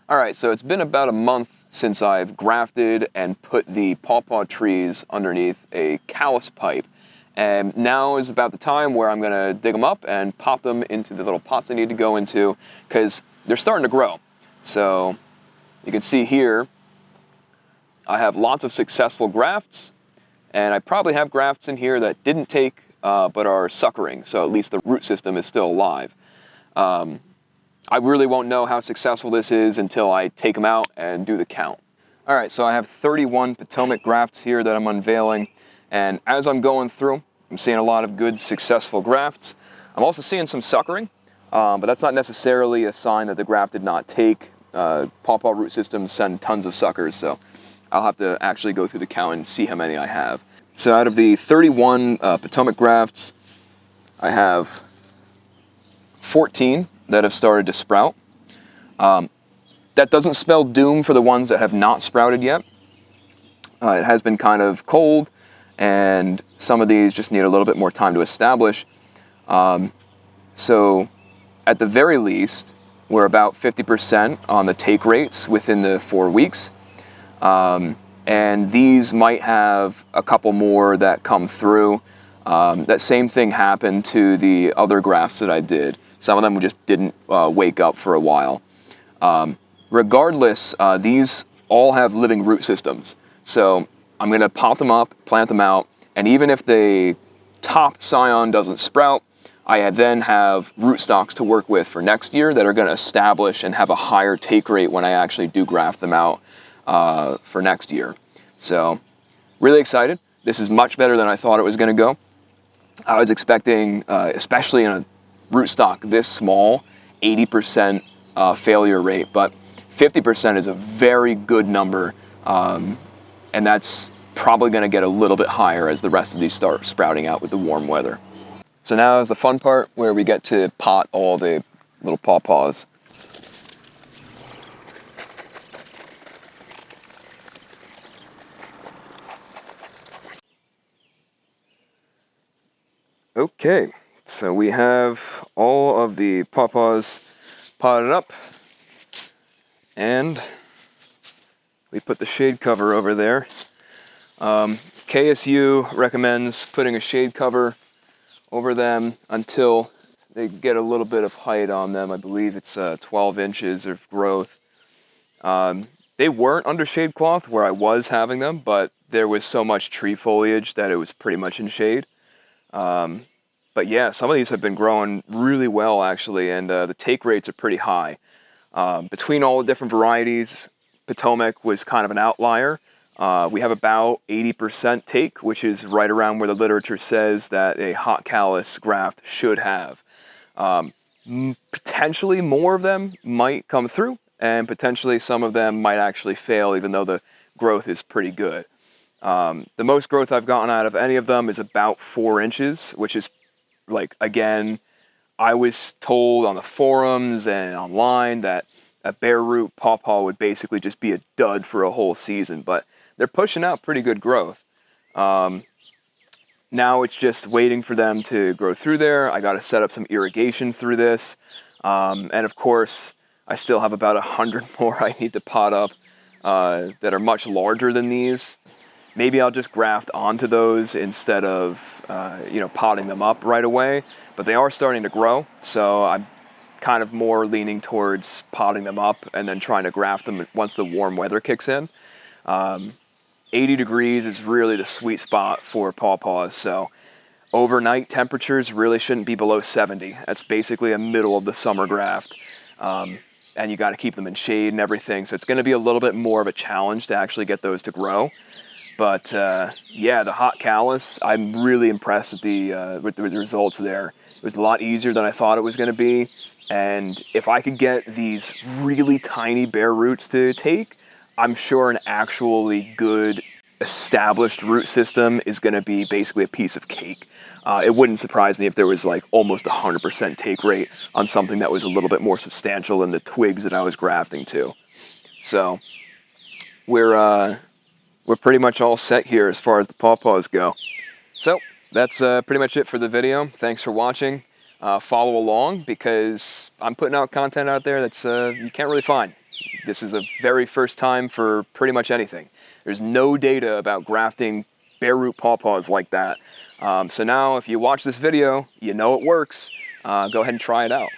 Alright, so it's been about a month since I've grafted and put the Paw Paw trees underneath a callus pipe. And now is about the time where I'm going to dig them up and pop them into the little pots I need to go into, because they're starting to grow. So you can see here, I have lots of successful grafts, and I probably have grafts in here that didn't take but are suckering, so at least the root system is still alive. I really won't know how successful this is until I take them out and do the count. All right, so I have 31 Potomac grafts here that I'm unveiling, and as I'm going through, I'm seeing a lot of good, successful grafts. I'm also seeing some suckering, but that's not necessarily a sign that the graft did not take. Paw Paw root systems send tons of suckers, so I'll have to actually go through the count and see how many I have. So out of the 31 Potomac grafts, I have 14 that have started to sprout. That doesn't spell doom for the ones that have not sprouted yet. It has been kind of cold, and some of these just need a little bit more time to establish. So at the very least, we're about 50% on the take rates within the 4 weeks. And these might have a couple more that come through. That same thing happened to the other grafts that I did. Some of them just didn't wake up for a while. Regardless, these all have living root systems. So I'm going to pop them up, plant them out, and even if the top scion doesn't sprout, I then have rootstocks to work with for next year that are going to establish and have a higher take rate when I actually do graft them out for next year. So really excited. This is much better than I thought it was going to go. I was expecting, especially in a rootstock this small, 80% failure rate, but 50% is a very good number, and that's probably going to get a little bit higher as the rest of these start sprouting out with the warm weather. So now is the fun part where we get to pot all the little Paw Paws. Okay, so we have all of the Paw Paws potted up, and we put the shade cover over there. KSU recommends putting a shade cover over them until they get a little bit of height on them. I believe it's 12 inches of growth. They weren't under shade cloth where I was having them, but there was so much tree foliage that it was pretty much in shade. But yeah, some of these have been growing really well actually, and the take rates are pretty high. Between all the different varieties, Potomac was kind of an outlier. We have about 80% take, which is right around where the literature says that a hot callus graft should have. Potentially more of them might come through, and potentially some of them might actually fail, even though the growth is pretty good. The most growth I've gotten out of any of them is about 4 inches, which is, like, again, I was told on the forums and online that a bare root Paw Paw would basically just be a dud for a whole season, but they're pushing out pretty good growth. Now it's just waiting for them to grow through there. I got to set up some irrigation through this. And of course, I still have about 100 more I need to pot up that are much larger than these. Maybe I'll just graft onto those instead of potting them up right away. But they are starting to grow, so I'm kind of more leaning towards potting them up and then trying to graft them once the warm weather kicks in. 80 degrees is really the sweet spot for Paw Paws, so overnight temperatures really shouldn't be below 70. That's basically a middle of the summer graft. And you got to keep them in shade and everything, so it's going to be a little bit more of a challenge to actually get those to grow. But yeah, the hot callus, I'm really impressed with the results there. It was a lot easier than I thought it was going to be, and if I could get these really tiny bare roots to take, I'm sure an actually good established root system is going to be basically a piece of cake. It wouldn't surprise me if there was like almost 100% take rate on something that was a little bit more substantial than the twigs that I was grafting to. So we're pretty much all set here as far as the Paw Paws go. So that's pretty much it for the video. Thanks for watching. follow along, because I'm putting out content out there that's you can't really find. This is a very first time for pretty much anything. There's no data about grafting bare root pawpaws like that. So now if you watch this video, you know it works. Go ahead and try it out.